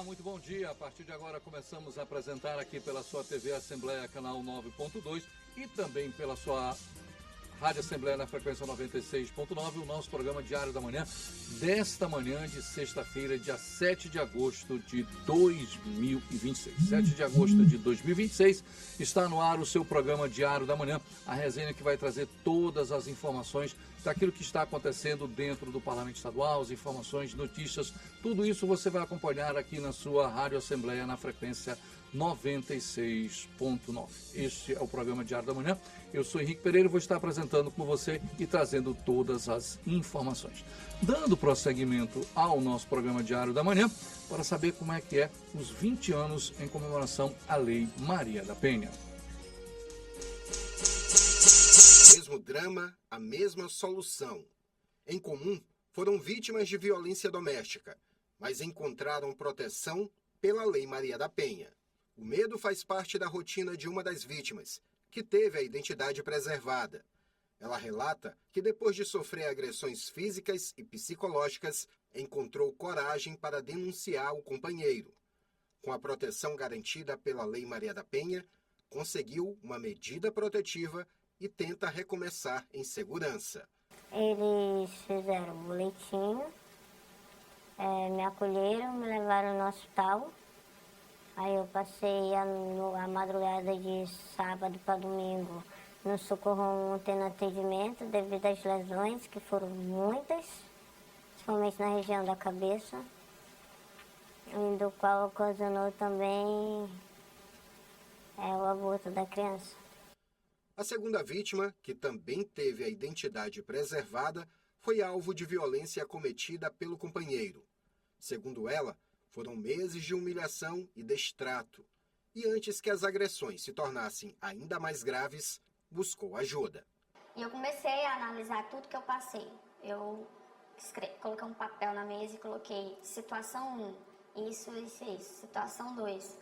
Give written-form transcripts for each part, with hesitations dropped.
Olá, muito bom dia. A partir de agora começamos a apresentar aqui pela sua TV Assembleia, canal 9.2 e também pela sua Rádio Assembleia na frequência 96.9, o nosso programa Diário da Manhã, desta manhã de sexta-feira, dia 7 de agosto de 2026. 7 de agosto de 2026, está no ar o seu programa Diário da Manhã, a resenha que vai trazer todas as informações daquilo que está acontecendo dentro do Parlamento Estadual, as informações, notícias, tudo isso você vai acompanhar aqui na sua Rádio Assembleia na frequência 96.9. Este é o programa Diário da Manhã. Eu sou Henrique Pereira e vou estar apresentando com você e trazendo todas as informações. Dando prosseguimento ao nosso programa Diário da Manhã, para saber como é que é os 20 anos em comemoração à Lei Maria da Penha. Mesmo drama, a mesma solução. Em comum, foram vítimas de violência doméstica, mas encontraram proteção pela Lei Maria da Penha. O medo faz parte da rotina de uma das vítimas, que teve a identidade preservada. Ela relata que depois de sofrer agressões físicas e psicológicas, encontrou coragem para denunciar o companheiro. Com a proteção garantida pela Lei Maria da Penha, conseguiu uma medida protetiva e tenta recomeçar em segurança. Eles fizeram um boletim, me acolheram, me levaram no hospital. Aí eu passei a madrugada de sábado para domingo no Socorro tendo atendimento devido às lesões, que foram muitas, principalmente na região da cabeça, do qual ocasionou também o aborto da criança. A segunda vítima, que também teve a identidade preservada, foi alvo de violência cometida pelo companheiro. Segundo ela, foram meses de humilhação e destrato. E antes que as agressões se tornassem ainda mais graves, buscou ajuda. E eu comecei a analisar tudo que eu passei. Eu coloquei um papel na mesa e coloquei situação 1, isso. Situação 2,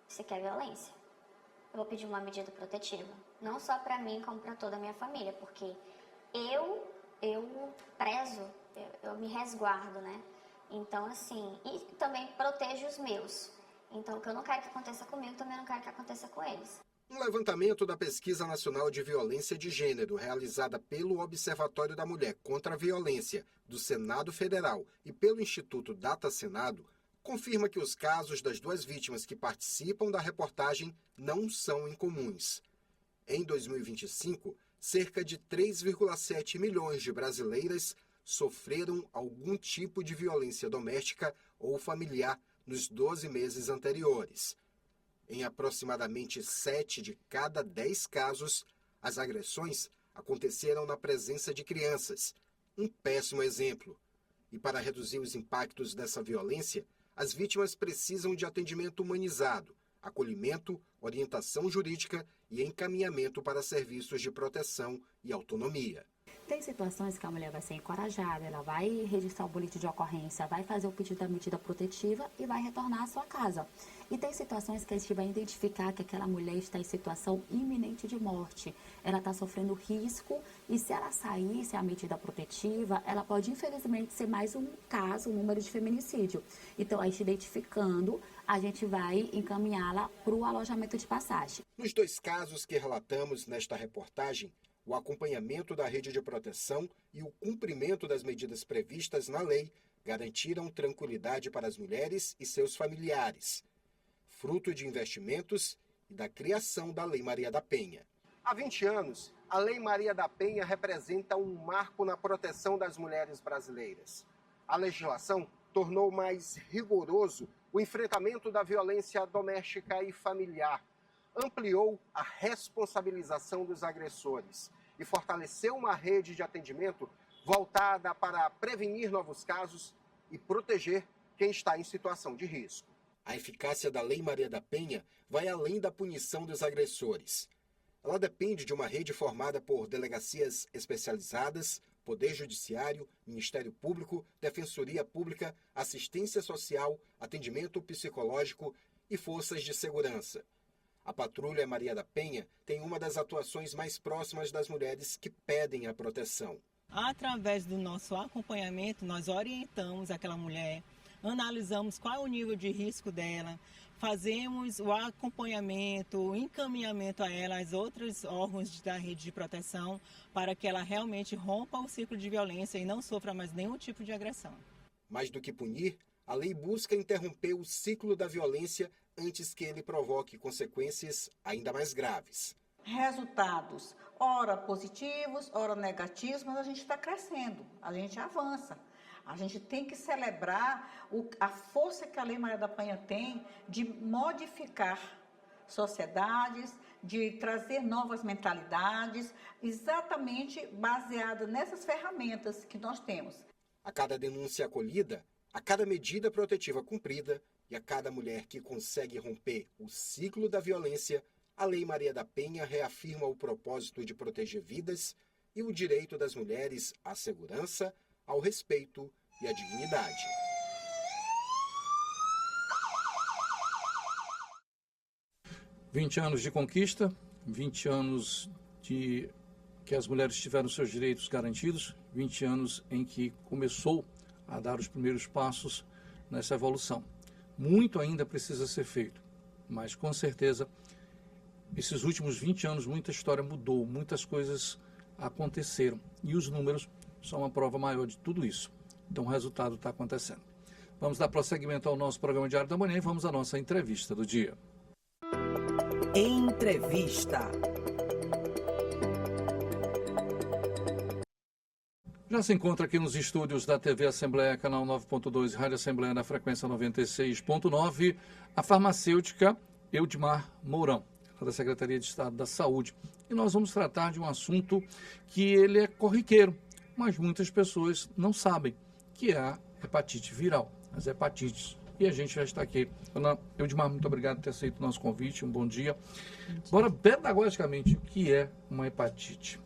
isso aqui é violência. Eu vou pedir uma medida protetiva. Não só para mim, como para toda a minha família. Porque eu prezo, eu me resguardo, né? Então, assim, e também protejo os meus. Então, o que eu não quero que aconteça comigo, também não quero que aconteça com eles. Um levantamento da Pesquisa Nacional de Violência de Gênero, realizada pelo Observatório da Mulher contra a Violência do Senado Federal e pelo Instituto Data Senado, confirma que os casos das duas vítimas que participam da reportagem não são incomuns. Em 2025, cerca de 3,7 milhões de brasileiras sofreram algum tipo de violência doméstica ou familiar nos 12 meses anteriores. Em aproximadamente 7 de cada 10 casos, as agressões aconteceram na presença de crianças, um péssimo exemplo. E para reduzir os impactos dessa violência, as vítimas precisam de atendimento humanizado, acolhimento, orientação jurídica e encaminhamento para serviços de proteção e autonomia. Tem situações que a mulher vai ser encorajada, ela vai registrar o boletim de ocorrência, vai fazer o pedido da medida protetiva e vai retornar à sua casa. E tem situações que a gente vai identificar que aquela mulher está em situação iminente de morte. Ela está sofrendo risco e se ela sair sem a medida protetiva, ela pode infelizmente ser mais um caso, um número de feminicídio. Então, a gente identificando, a gente vai encaminhá-la para o alojamento de passagem. Nos dois casos que relatamos nesta reportagem, o acompanhamento da rede de proteção e o cumprimento das medidas previstas na lei garantiram tranquilidade para as mulheres e seus familiares, fruto de investimentos e da criação da Lei Maria da Penha. Há 20 anos, a Lei Maria da Penha representa um marco na proteção das mulheres brasileiras. A legislação tornou mais rigoroso o enfrentamento da violência doméstica e familiar, ampliou a responsabilização dos agressores e fortaleceu uma rede de atendimento voltada para prevenir novos casos e proteger quem está em situação de risco. A eficácia da Lei Maria da Penha vai além da punição dos agressores. Ela depende de uma rede formada por delegacias especializadas, Poder Judiciário, Ministério Público, Defensoria Pública, Assistência Social, Atendimento Psicológico e Forças de Segurança. A Patrulha Maria da Penha tem uma das atuações mais próximas das mulheres que pedem a proteção. Através do nosso acompanhamento, nós orientamos aquela mulher analisamos qual é o nível de risco dela, fazemos o acompanhamento, o encaminhamento a ela, aos outros órgãos da rede de proteção, para que ela realmente rompa o ciclo de violência e não sofra mais nenhum tipo de agressão. Mais do que punir, a lei busca interromper o ciclo da violência antes que ele provoque consequências ainda mais graves. Resultados, ora positivos, ora negativos, mas a gente está crescendo, a gente avança. A gente tem que celebrar a força que a Lei Maria da Penha tem de modificar sociedades, de trazer novas mentalidades, exatamente baseada nessas ferramentas que nós temos. A cada denúncia acolhida, a cada medida protetiva cumprida e a cada mulher que consegue romper o ciclo da violência, a Lei Maria da Penha reafirma o propósito de proteger vidas e o direito das mulheres à segurança, ao respeito e à dignidade. "20 anos de conquista, 20 anos de que as mulheres tiveram seus direitos garantidos, 20 anos em que começou a dar os primeiros passos nessa evolução. Muito ainda precisa ser feito, mas com certeza esses últimos 20 anos muita história mudou, muitas coisas aconteceram e os números são uma prova maior de tudo isso. Então o resultado está acontecendo. Vamos dar prosseguimento ao nosso programa Diário da Manhã e vamos à nossa entrevista do dia. Entrevista. Já se encontra aqui nos estúdios da TV Assembleia, canal 9.2, Rádio Assembleia na frequência 96.9, a farmacêutica Eudmar Mourão, da Secretaria de Estado da Saúde. E nós vamos tratar de um assunto que ele é corriqueiro, mas muitas pessoas não sabem, que é a hepatite viral, as hepatites. E a gente já está aqui. Dona Eudmar, muito obrigado por ter aceito o nosso convite, um bom dia. Bora, pedagogicamente, o que é uma hepatite?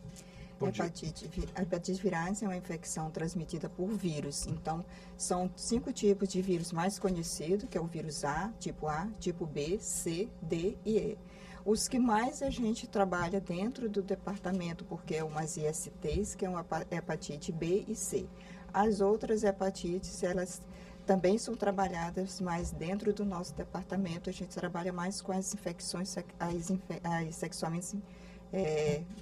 A hepatite virais é uma infecção transmitida por vírus. Então, são 5 tipos de vírus mais conhecidos, que é o vírus A, tipo B, C, D e E. Os que mais a gente trabalha dentro do departamento, porque é umas ISTs, que é uma hepatite B e C. As outras hepatites, elas também são trabalhadas, mas dentro do nosso departamento a gente trabalha mais com as infecções as sexualmente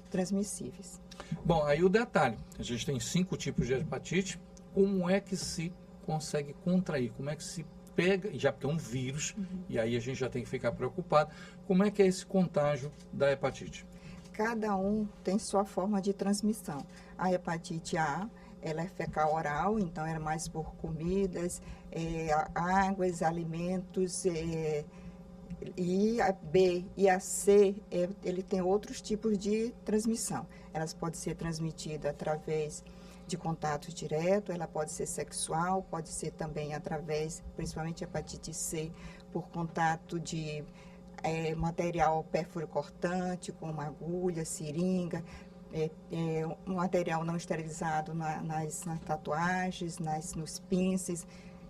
transmissíveis. Bom, aí o detalhe, a gente tem 5 tipos de hepatite, como é que se consegue contrair, como é que se pega, já porque é um vírus, e aí a gente já tem que ficar preocupado, como é que é esse contágio da hepatite? Cada um tem sua forma de transmissão. A hepatite A, ela é fecal oral, então é mais por comidas, águas, alimentos, e a B e a C, ele tem outros tipos de transmissão. Elas podem ser transmitidas através de contato direto, ela pode ser sexual, pode ser também através, principalmente a hepatite C, por contato de material pérfuro-cortante, como agulha, seringa, um material não esterilizado nas tatuagens, nos pinces,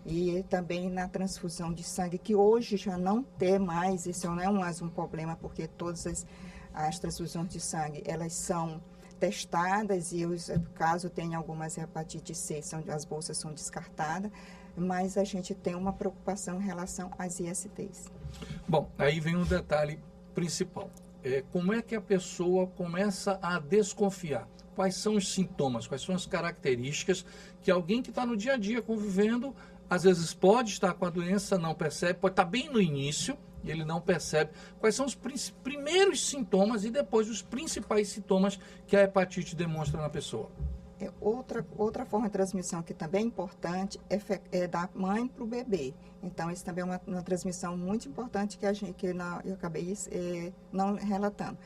e também na transfusão de sangue, que hoje já não tem mais, isso não é mais um problema, porque todas as transfusões de sangue, elas são testadas e caso tenha algumas hepatites C, as bolsas são descartadas, mas a gente tem uma preocupação em relação às ISTs. Bom, aí vem um detalhe principal. Como é que a pessoa começa a desconfiar? Quais são os sintomas, quais são as características que alguém que está no dia a dia convivendo, às vezes pode estar com a doença, não percebe, pode estar bem no início e ele não percebe. Quais são os primeiros sintomas e depois os principais sintomas que a hepatite demonstra na pessoa? Outra forma de transmissão que também é importante é da mãe para o bebê. Então, isso também é uma transmissão muito importante que eu acabei não relatando.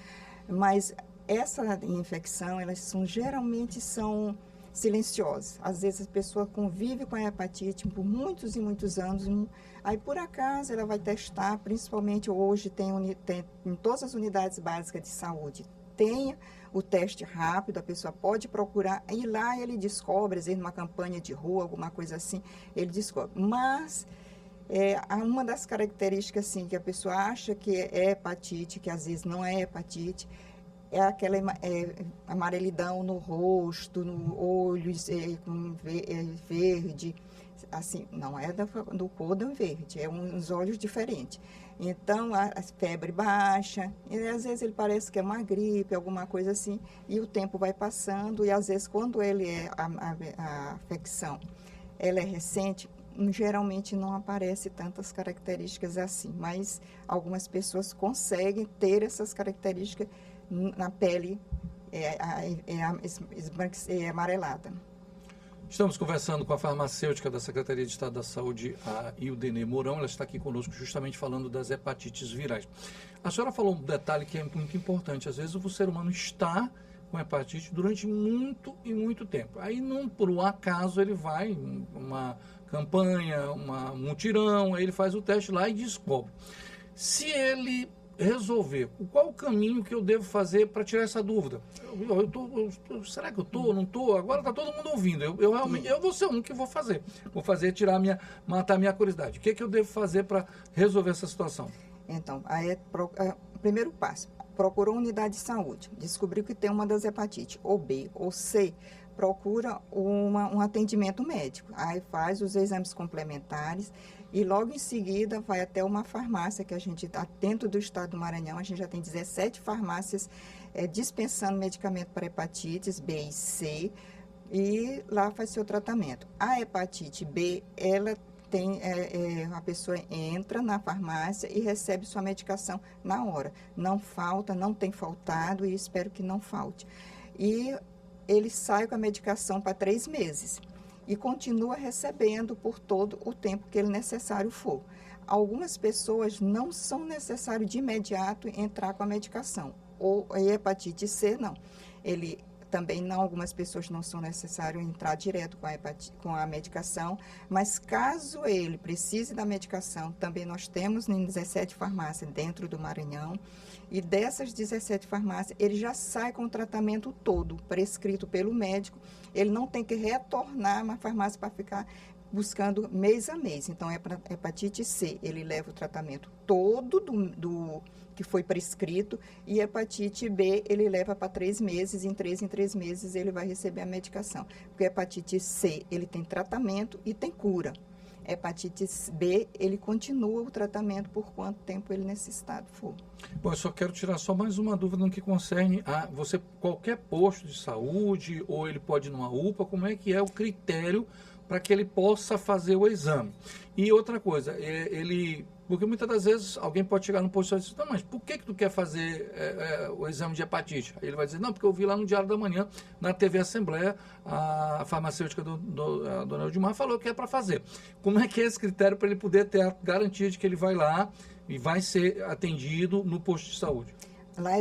Mas essa infecção, elas geralmente são silenciosas. Às vezes a pessoa convive com a hepatite por muitos e muitos anos, aí por acaso ela vai testar, principalmente hoje tem em todas as unidades básicas de saúde, tem o teste rápido, a pessoa pode procurar, e lá ele descobre, às vezes numa campanha de rua, alguma coisa assim, ele descobre. Mas uma das características assim, que a pessoa acha que é hepatite, que às vezes não é hepatite, é aquela amarelidão no rosto, no olho, com verde, assim, não é do cordão verde, é uns olhos diferentes. Então, a febre baixa, e às vezes ele parece que é uma gripe, alguma coisa assim, e o tempo vai passando, e às vezes quando a afecção ela é recente, geralmente não aparece tantas características assim, mas algumas pessoas conseguem ter essas características na pele amarelada. Estamos conversando com a farmacêutica da Secretaria de Estado da Saúde, a Ildene Mourão. Ela está aqui conosco justamente falando das hepatites virais. A senhora falou um detalhe que é muito importante. Às vezes o ser humano está com hepatite durante muito e muito tempo. Aí, não por um acaso, ele vai uma campanha, um mutirão, aí ele faz o teste lá e descobre. Se ele resolver qual o caminho que eu devo fazer para tirar essa dúvida, será que eu estou, não estou? Agora está todo mundo ouvindo, eu realmente vou ser um que vou fazer matar a minha curiosidade. O que eu devo fazer para resolver essa situação? Então, aí primeiro passo, procurou unidade de saúde, descobriu que tem uma das hepatites, ou B, ou C, procura um atendimento médico, aí faz os exames complementares e logo em seguida vai até uma farmácia que a gente está dentro do estado do Maranhão, a gente já tem 17 farmácias dispensando medicamento para hepatites B e C e lá faz seu tratamento. A hepatite B, ela tem, a pessoa entra na farmácia e recebe sua medicação na hora. Não falta, não tem faltado e espero que não falte. E ele sai com a medicação para 3 meses e continua recebendo por todo o tempo que ele necessário for. Algumas pessoas não são necessário de imediato entrar com a medicação. Ou a hepatite C, não. Ele também não, algumas pessoas não são necessário entrar direto com a medicação, mas caso ele precise da medicação, também nós temos em 17 farmácias dentro do Maranhão, e dessas 17 farmácias, ele já sai com o tratamento todo, prescrito pelo médico, ele não tem que retornar na farmácia para ficar buscando mês a mês. Então, para hepatite C, ele leva o tratamento todo do que foi prescrito, e hepatite B, ele leva para 3 meses, em 3 meses ele vai receber a medicação. Porque hepatite C, ele tem tratamento e tem cura. Hepatite B, ele continua o tratamento por quanto tempo ele necessitado for. Bom, eu só quero tirar só mais uma dúvida no que concerne a você, qualquer posto de saúde, ou ele pode ir numa UPA, como é que é o critério para que ele possa fazer o exame? E outra coisa, porque muitas das vezes alguém pode chegar no posto e dizer, não, mas por que tu quer fazer o exame de hepatite? Aí ele vai dizer, não, porque eu vi lá no Diário da Manhã, na TV Assembleia, a farmacêutica a dona Eudimar falou que é para fazer. Como é que é esse critério para ele poder ter a garantia de que ele vai lá e vai ser atendido no posto de saúde? Lá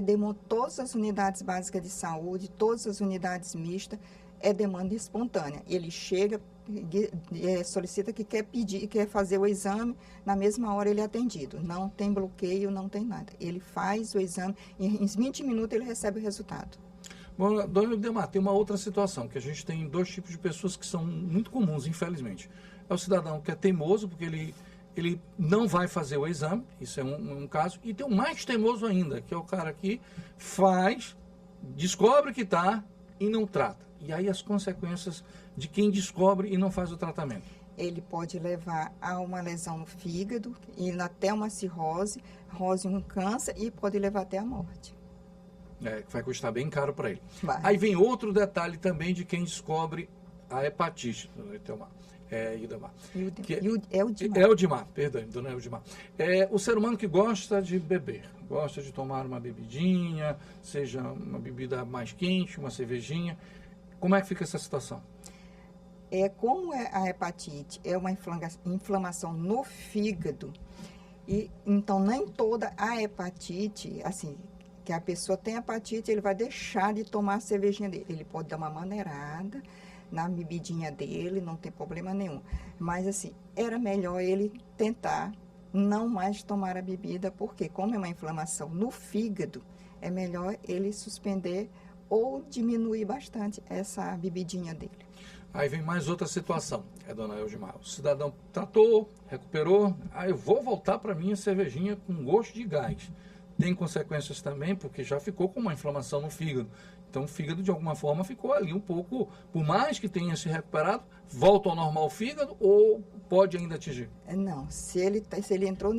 todas as unidades básicas de saúde, todas as unidades mistas, é demanda espontânea. Ele chega, solicita que quer fazer o exame, na mesma hora ele é atendido. Não tem bloqueio, não tem nada. Ele faz o exame, em 20 minutos ele recebe o resultado. Bom, dona Eudemar, tem uma outra situação, que a gente tem 2 tipos de pessoas que são muito comuns, infelizmente. É o cidadão que é teimoso, porque ele não vai fazer o exame, isso é um caso, e tem o mais teimoso ainda, que é o cara que descobre que está e não trata. E aí as consequências de quem descobre e não faz o tratamento? Ele pode levar a uma lesão no fígado, e até uma cirrose, um câncer, e pode levar até a morte. Vai custar bem caro para ele. Vai. Aí vem outro detalhe também de quem descobre a hepatite, dona Eudemar. Eudimar, perdão, dona Eudimar. O ser humano que gosta de beber, gosta de tomar uma bebidinha, seja uma bebida mais quente, uma cervejinha. Como é que fica essa situação? Como a hepatite é uma inflamação no fígado, e então nem toda a hepatite, assim, que a pessoa tem hepatite, ele vai deixar de tomar a cervejinha dele. Ele pode dar uma maneirada na bebidinha dele, não tem problema nenhum. Mas, assim, era melhor ele tentar não mais tomar a bebida, porque como é uma inflamação no fígado, é melhor ele suspender ou diminuir bastante essa bebidinha dele. Aí vem mais outra situação, dona Eudimar. O cidadão tratou, recuperou, eu vou voltar para minha cervejinha com gosto de gás. Tem consequências também, porque já ficou com uma inflamação no fígado. Então o fígado, de alguma forma, ficou ali um pouco, por mais que tenha se recuperado, volta ao normal o fígado ou pode ainda atingir? Não, se ele entrou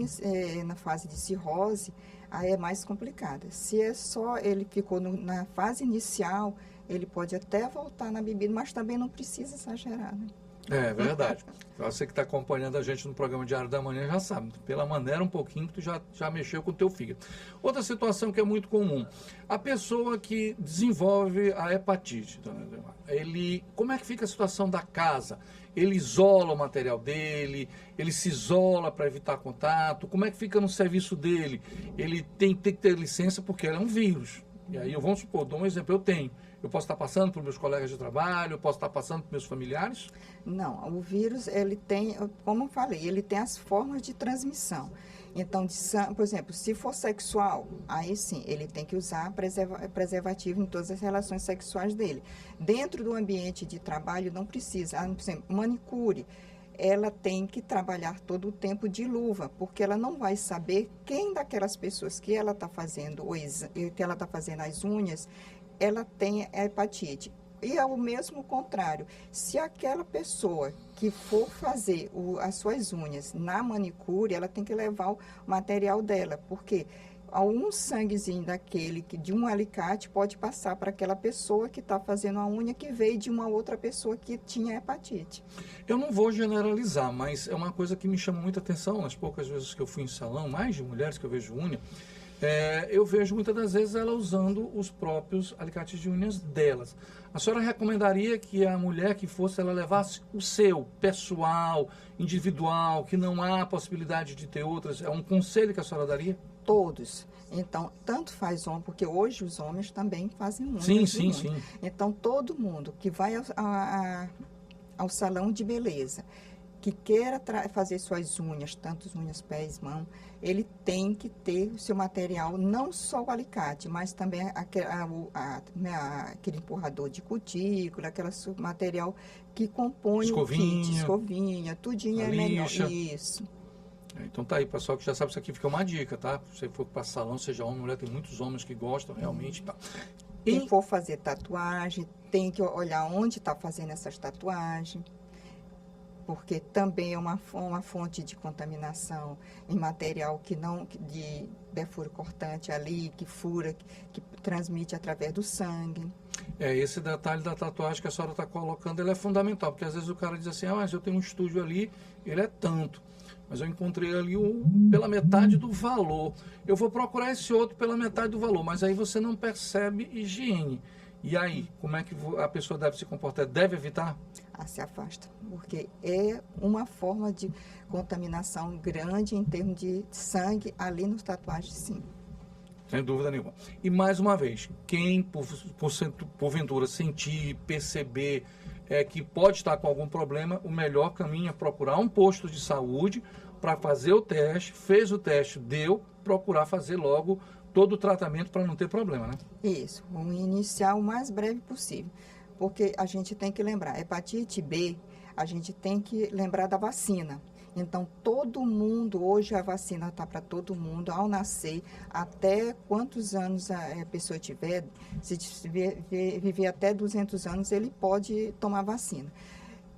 na fase de cirrose, aí é mais complicada. Se é só ele ficou na fase inicial, ele pode até voltar na bebida, mas também não precisa exagerar, né? É verdade. Você que está acompanhando a gente no programa Diário da Manhã já sabe, pela maneira um pouquinho que tu já mexeu com o teu fígado. Outra situação que é muito comum, a pessoa que desenvolve a hepatite, dona Edilmar, como é que fica a situação da casa? Ele isola o material dele, ele se isola para evitar contato, como é que fica no serviço dele? Ele tem que ter licença porque ele é um vírus. E aí, vamos supor, dou um exemplo, eu posso estar passando para os meus colegas de trabalho, eu posso estar passando para meus familiares? Não, o vírus, ele tem, como eu falei, ele tem as formas de transmissão. Então, por exemplo, se for sexual, aí sim, ele tem que usar preservativo em todas as relações sexuais dele. Dentro do ambiente de trabalho, não precisa. Por exemplo, manicure, ela tem que trabalhar todo o tempo de luva, porque ela não vai saber quem daquelas pessoas que ela está fazendo, as unhas, ela tem a hepatite. E é o mesmo contrário. Se aquela pessoa que for fazer as suas unhas na manicure, ela tem que levar o material dela, porque um sanguezinho de um alicate pode passar para aquela pessoa que está fazendo a unha que veio de uma outra pessoa que tinha hepatite. Eu não vou generalizar, mas é uma coisa que me chama muita atenção. Nas poucas vezes que eu fui em salão, mais de mulheres que eu vejo unha, eu vejo muitas das vezes ela usando os próprios alicates de unhas delas. A senhora recomendaria que a mulher que fosse, ela levasse o seu, pessoal, individual, que não há possibilidade de ter outras? É um conselho que a senhora daria? Todos. Então, tanto faz homem, porque hoje os homens também fazem unhas. Sim. Então, todo mundo que vai ao salão de beleza, que queira fazer suas unhas, tanto as unhas, pés, mão, ele tem que ter o seu material, não só o alicate, mas também aquele empurrador de cutícula, aquele material que compõe o kit, escovinha, tudinho é melhor. Isso. Então tá aí, pessoal que já sabe, isso aqui fica uma dica, tá? Se você for para salão, seja homem ou mulher, tem muitos homens que gostam realmente. Tá? Quem for fazer tatuagem, tem que olhar onde está fazendo essas tatuagens, porque também é uma fonte de contaminação em material de perfuro cortante ali, que fura, que transmite através do sangue. Esse detalhe da tatuagem que a senhora está colocando, ele é fundamental, porque às vezes o cara diz assim, mas eu tenho um estúdio ali, ele é tanto, mas eu encontrei ali pela metade do valor. Eu vou procurar esse outro pela metade do valor, mas aí você não percebe higiene. E aí, como é que a pessoa deve se comportar? Deve evitar? Se afasta, porque é uma forma de contaminação grande em termos de sangue ali nos tatuagens, sim. Sem dúvida nenhuma. E mais uma vez, quem porventura sentir, perceber que pode estar com algum problema, o melhor caminho é procurar um posto de saúde para fazer o teste, fez o teste, deu, procurar fazer logo todo o tratamento para não ter problema, né? Isso, vamos iniciar o mais breve possível, porque a gente tem que lembrar, hepatite B, a gente tem que lembrar da vacina. Então, todo mundo, hoje a vacina está para todo mundo, ao nascer, até quantos anos a pessoa tiver, se viver até 200 anos, ele pode tomar vacina.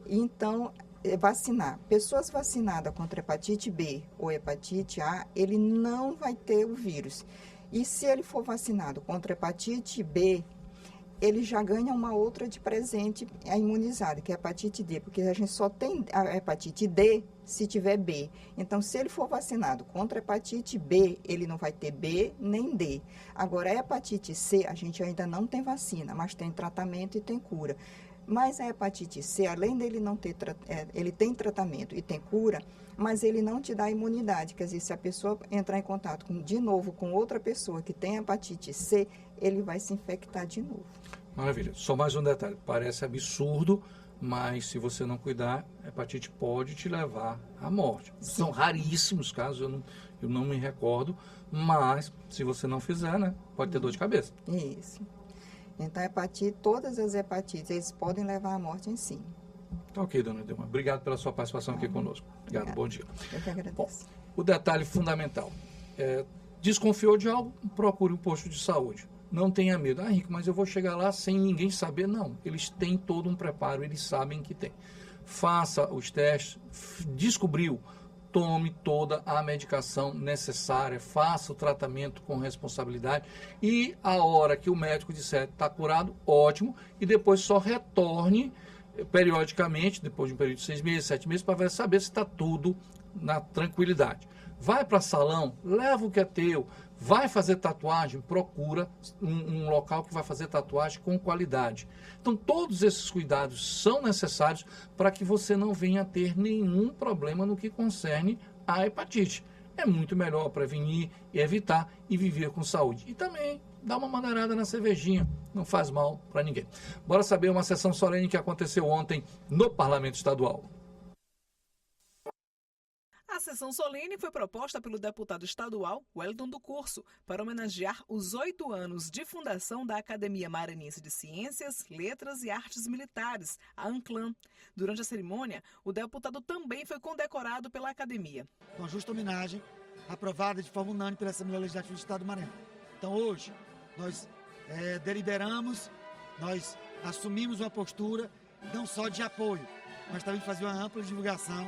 Então, vacinar. Pessoas vacinadas contra hepatite B ou hepatite A, ele não vai ter o vírus. E se ele for vacinado contra hepatite B, ele já ganha uma outra de presente imunizada, que é a hepatite D, porque a gente só tem a hepatite D se tiver B. Então, se ele for vacinado contra a hepatite B, ele não vai ter B nem D. Agora, a hepatite C, a gente ainda não tem vacina, mas tem tratamento e tem cura. Mas a hepatite C, além dele não ter, ele tem tratamento e tem cura, mas ele não te dá imunidade. Quer dizer, se a pessoa entrar em contato de novo com outra pessoa que tem hepatite C, ele vai se infectar de novo. Maravilha. Só mais um detalhe. Parece absurdo, mas se você não cuidar, a hepatite pode te levar à morte. Sim. São raríssimos casos, eu não me recordo, mas se você não fizer, né, pode ter dor de cabeça. Isso. Então, todas as hepatites, eles podem levar à morte em si. Tá ok, dona Edilmar. Obrigado pela sua participação aqui conosco. Obrigado, bom dia. Eu que agradeço. Bom, o detalhe fundamental. Desconfiou de algo, procure um posto de saúde. Não tenha medo. Ah, Henrique, mas eu vou chegar lá sem ninguém saber. Não, eles têm todo um preparo, eles sabem que tem. Faça os testes, descobriu, tome toda a medicação necessária, faça o tratamento com responsabilidade e a hora que o médico disser está curado, ótimo, e depois só retorne periodicamente, depois de um período de 6 meses, 7 meses, para saber se está tudo na tranquilidade. Vai para salão, leva o que é teu, vai fazer tatuagem, procura um local que vai fazer tatuagem com qualidade. Então, todos esses cuidados são necessários para que você não venha a ter nenhum problema no que concerne a hepatite. É muito melhor prevenir, evitar e viver com saúde. E também dá uma maneirada na cervejinha, não faz mal para ninguém. Bora saber uma sessão solene que aconteceu ontem no Parlamento Estadual. A sessão solene foi proposta pelo deputado estadual Wellington do Curso para homenagear os 8 anos de fundação da Academia Maranhense de Ciências, Letras e Artes Militares, a ANCLAM. Durante a cerimônia, o deputado também foi condecorado pela academia. Uma justa homenagem aprovada de forma unânime pela Assembleia Legislativa do Estado do Maranhão. Então hoje nós deliberamos, nós assumimos uma postura não só de apoio, mas também de fazer uma ampla divulgação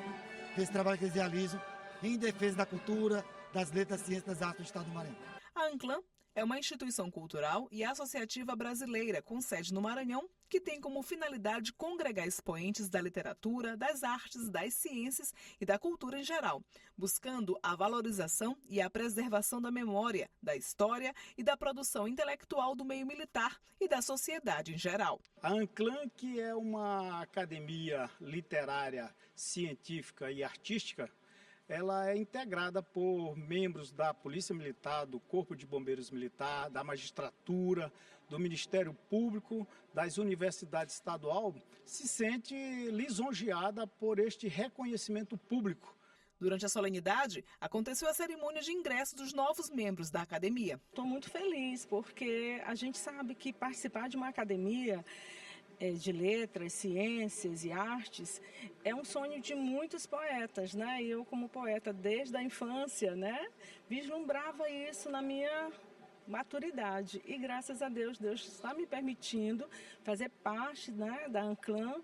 desse trabalho que eles realizam em defesa da cultura, das letras, das ciências e das artes do Estado do Maranhão. A ANCLAM é uma instituição cultural e associativa brasileira com sede no Maranhão que tem como finalidade congregar expoentes da literatura, das artes, das ciências e da cultura em geral, buscando a valorização e a preservação da memória, da história e da produção intelectual do meio militar e da sociedade em geral. A ANCLAM, que é uma academia literária, científica e artística, ela é integrada por membros da Polícia Militar, do Corpo de Bombeiros Militar, da Magistratura, do Ministério Público, das universidades estaduais, se sente lisonjeada por este reconhecimento público. Durante a solenidade, aconteceu a cerimônia de ingresso dos novos membros da academia. Estou muito feliz porque a gente sabe que participar de uma academia de letras, ciências e artes é um sonho de muitos poetas, né? E eu, como poeta desde a infância, né, vislumbrava isso na minha maturidade. E graças a Deus, Deus está me permitindo fazer parte, né, da ANCLAM.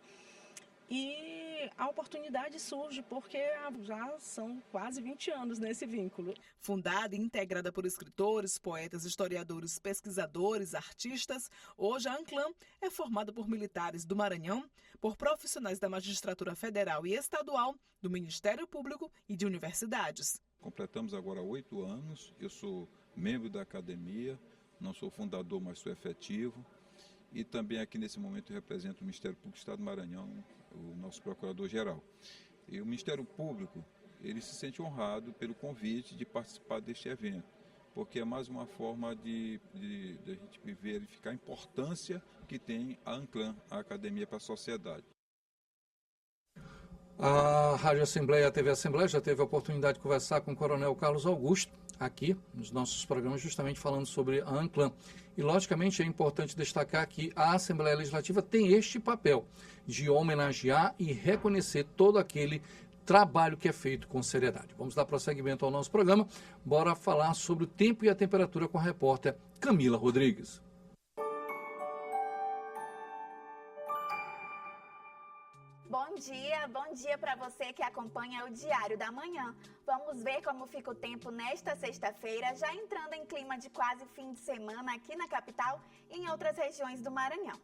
E a oportunidade surge porque já são quase 20 anos nesse vínculo. Fundada e integrada por escritores, poetas, historiadores, pesquisadores, artistas, hoje a ANCLAM é formada por militares do Maranhão, por profissionais da magistratura federal e estadual, do Ministério Público e de universidades. Completamos agora 8 anos, eu sou membro da academia, não sou fundador, mas sou efetivo. E também aqui nesse momento eu represento o Ministério Público do Estado do Maranhão, o nosso procurador-geral. E o Ministério Público, ele se sente honrado pelo convite de participar deste evento, porque é mais uma forma de a gente verificar a importância que tem a ANCLAM, a Academia para a Sociedade. A Rádio Assembleia e a TV Assembleia já teve a oportunidade de conversar com o Coronel Carlos Augusto, aqui nos nossos programas, justamente falando sobre a ANCLAM. E, logicamente, é importante destacar que a Assembleia Legislativa tem este papel de homenagear e reconhecer todo aquele trabalho que é feito com seriedade. Vamos dar prosseguimento ao nosso programa. Bora falar sobre o tempo e a temperatura com a repórter Camila Rodrigues. Bom dia para você que acompanha o Diário da Manhã. Vamos ver como fica o tempo nesta sexta-feira, já entrando em clima de quase fim de semana aqui na capital e em outras regiões do Maranhão.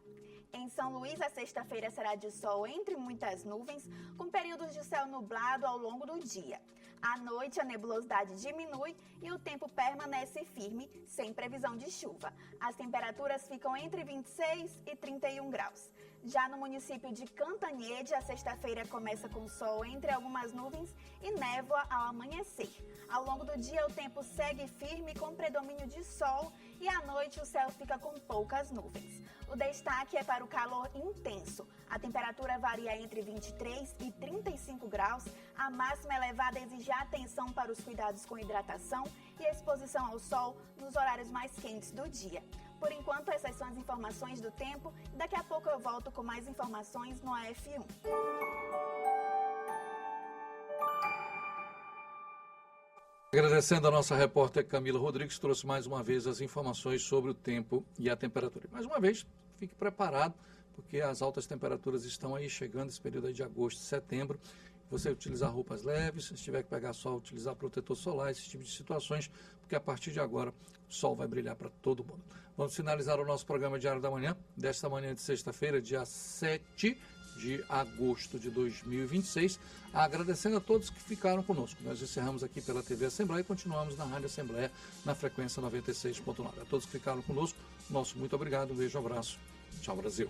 Em São Luís, a sexta-feira será de sol entre muitas nuvens, com períodos de céu nublado ao longo do dia. À noite, a nebulosidade diminui e o tempo permanece firme, sem previsão de chuva. As temperaturas ficam entre 26 e 31 graus. Já no município de Cantanhede, a sexta-feira começa com sol entre algumas nuvens e névoa ao amanhecer. Ao longo do dia, o tempo segue firme com predomínio de sol e à noite o céu fica com poucas nuvens. O destaque é para o calor intenso. A temperatura varia entre 23 e 35 graus. A máxima elevada exige atenção para os cuidados com hidratação e exposição ao sol nos horários mais quentes do dia. Por enquanto, essas são as informações do tempo. Daqui a pouco eu volto com mais informações no AF1. Agradecendo a nossa repórter Camila Rodrigues, que trouxe mais uma vez as informações sobre o tempo e a temperatura. Mais uma vez, fique preparado, porque as altas temperaturas estão aí chegando, esse período aí de agosto e setembro. Você utilizar roupas leves, se tiver que pegar sol, utilizar protetor solar, esse tipo de situações, porque a partir de agora o sol vai brilhar para todo mundo. Vamos finalizar o nosso programa Diário da Manhã, desta manhã de sexta-feira, dia 7 de agosto de 2026, agradecendo a todos que ficaram conosco. Nós encerramos aqui pela TV Assembleia e continuamos na Rádio Assembleia, na frequência 96.9. A todos que ficaram conosco, nosso muito obrigado, um beijo, um abraço. Tchau, Brasil.